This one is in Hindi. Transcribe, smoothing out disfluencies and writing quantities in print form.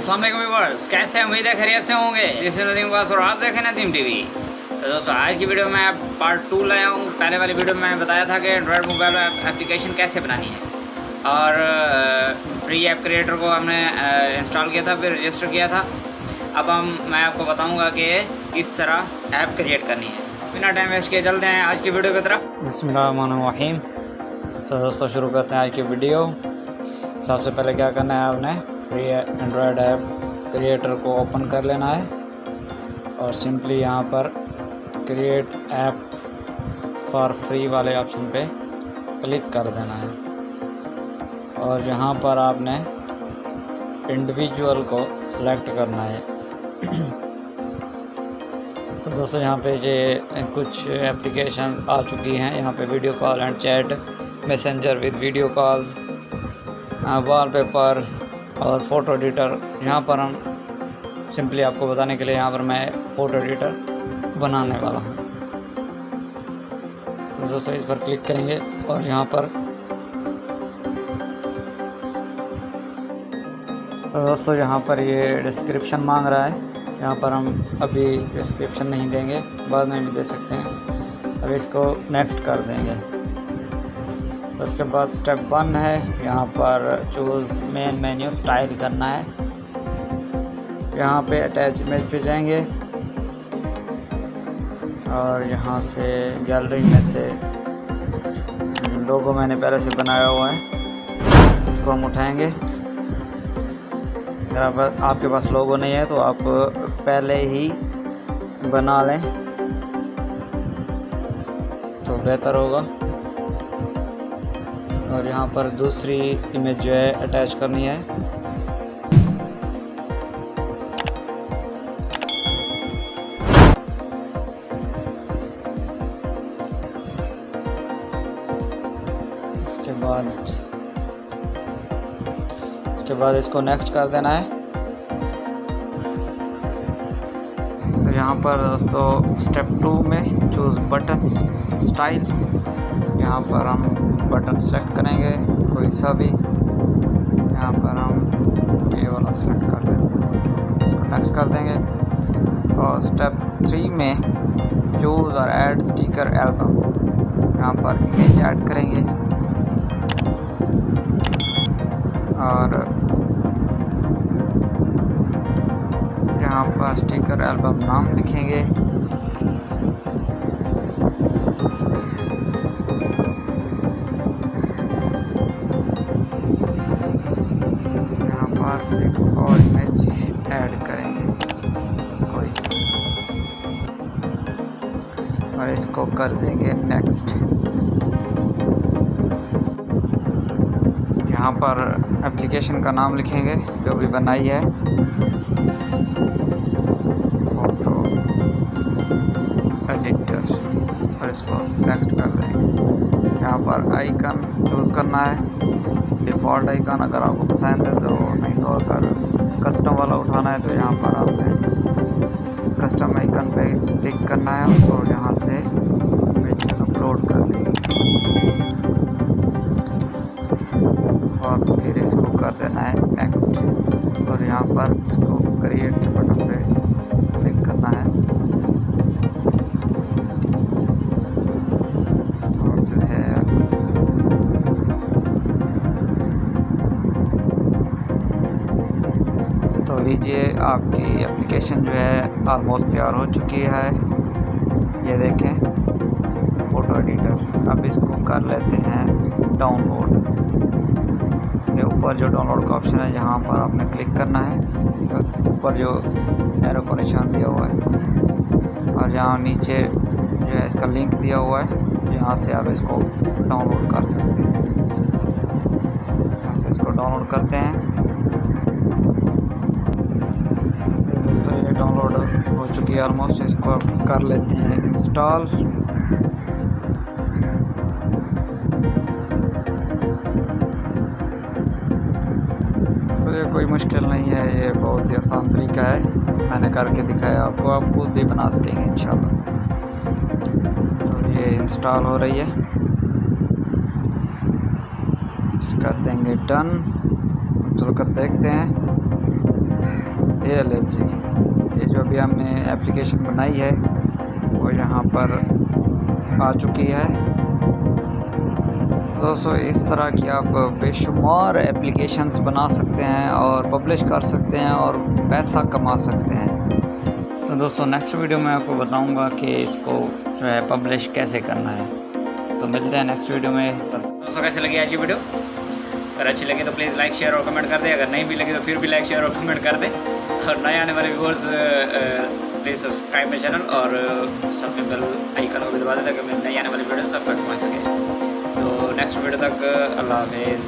अस्सलाम वालेकुम व्यूअर्स, कैसे हैं? उम्मीद है खैरियत से होंगे। दिस इज नदीम वास और आप देखें नदीम टीवी। तो दोस्तों आज की वीडियो में पार्ट 2 लाया हूँ। पहले वाली वीडियो में मैंने बताया था कि एंड्रॉयड मोबाइल एप्लीकेशन कैसे बनानी है और फ्री ऐप क्रिएटर को हमने इंस्टॉल किया था, फिर रजिस्टर किया था। अब मैं आपको बताऊँगा कि किस तरह ऐप क्रिएट करनी है। बिना टाइम वेस्ट किए चलते हैं आज की वीडियो की तरफ। बिस्मिल्लाहिर्रहमानिर्रहीम। तो दोस्तों शुरू करते हैं आज की वीडियो। सबसे पहले क्या करना है, आपने फ्री एंड्रॉयड ऐप क्रिएटर को ओपन कर लेना है और सिंपली यहाँ पर क्रिएट ऐप फॉर फ्री वाले ऑप्शन पे क्लिक कर देना है और यहाँ पर आपने इंडिविजुअल को सिलेक्ट करना है। तो दोस्तों यहाँ पे ये कुछ एप्लीकेशन आ चुकी हैं। यहाँ पे video call and chat, messenger with video calls, wallpaper और फ़ोटो एडिटर। यहाँ पर हम सिंपली आपको बताने के लिए यहाँ पर मैं फ़ोटो एडिटर बनाने वाला हूँ। तो दोस्तों इस पर क्लिक करेंगे और यहाँ पर तो दोस्तों यहाँ पर ये डिस्क्रिप्शन मांग रहा है। यहाँ पर हम अभी डिस्क्रिप्शन नहीं देंगे, बाद में भी दे सकते हैं। अब इसको नेक्स्ट कर देंगे। उसके बाद स्टेप 1 है, यहाँ पर चूज़ मेन मेन्यू स्टाइल करना है। यहाँ पे अटैच इमेज पे जाएंगे और यहाँ से गैलरी में से लोगो मैंने पहले से बनाया हुआ है, इसको हम उठाएंगे। अगर आपके पास लोगो नहीं है तो आप पहले ही बना लें तो बेहतर होगा। और यहाँ पर दूसरी इमेज जो है अटैच करनी है। इसके बाद इसको नेक्स्ट कर देना है। तो यहाँ पर दोस्तों स्टेप 2 में चूज़ बटन स्टाइल, यहाँ पर हम बटन सेलेक्ट करेंगे कोई सा भी। यहाँ पर हम ये वाला सेलेक्ट कर लेते हैं, इसको नेक्स्ट कर देंगे। और स्टेप 3 में चूज़ और ऐड स्टिकर एल्बम, यहाँ पर इमेज ऐड करेंगे और यहाँ पर स्टिकर एल्बम नाम लिखेंगे। यहाँ पर एक और इमेज ऐड करेंगे कोई सा और इसको कर देंगे नेक्स्ट। यहाँ पर एप्लीकेशन का नाम लिखेंगे जो भी बनाई है, फोटो एडिटर, और इसको नेक्स्ट कर देंगे। यहाँ पर आइकन चूज़ करना है, डिफ़ॉल्ट आइकन अगर आपको पसंद है तो, नहीं तो अगर कस्टम वाला उठाना है तो यहाँ पर आपने कस्टम आइकन पे क्लिक करना है और यहाँ से इमेज अपलोड कर देंगे और फिर इसको कर देना है नेक्स्ट। और यहाँ पर इसको क्रिएट बटन पे क्लिक करना है और जो है तो लीजिए आपकी एप्लीकेशन जो है ऑलमोस्ट तैयार हो चुकी है। ये देखें फ़ोटो एडिटर। अब इसको कर लेते हैं डाउनलोड। ये ऊपर जो डाउनलोड का ऑप्शन है यहाँ पर आपने क्लिक करना है, ऊपर जो एरो का निशान दिया हुआ है और यहाँ नीचे जो है इसका लिंक दिया हुआ है, यहाँ से आप इसको डाउनलोड कर सकते हैं। यहाँ से इसको डाउनलोड करते हैं। दोस्तों ये डाउनलोड हो चुकी है ऑलमोस्ट, इसको कर लेते हैं इंस्टॉल। तो ये कोई मुश्किल नहीं है, ये बहुत ही आसान तरीका है, मैंने करके दिखाया आपको, आप खुद भी बना सकेंगे इंशाल्लाह। तो ये इंस्टॉल हो रही है, इसका देंगे डन। चलो कर देखते हैं। ये ले जी, ये जो अभी हमने एप्लीकेशन बनाई है वो यहाँ पर आ चुकी है। दोस्तों इस तरह की आप बेशुमार एप्लीकेशंस बना सकते हैं और पब्लिश कर सकते हैं और पैसा कमा सकते हैं। तो दोस्तों नेक्स्ट वीडियो में आपको बताऊंगा कि इसको जो है पब्लिश कैसे करना है। तो मिलते हैं नेक्स्ट वीडियो में। तो दोस्तों कैसे लगी आज की वीडियो? अगर अच्छी लगी तो प्लीज़ लाइक शेयर और कमेंट कर दें। अगर नहीं भी लगी तो फिर भी लाइक शेयर और कमेंट कर दें। और नए आने वाले व्यूअर्स प्लीज़ सब्सक्राइब मेरे चैनल और साथ में बेल आइकन को भी दबा दें ताकि नई आने वाली वीडियो सब तक पहुँच सके। तो नेक्स्ट वीडियो तक अल्लाह हाफिज़।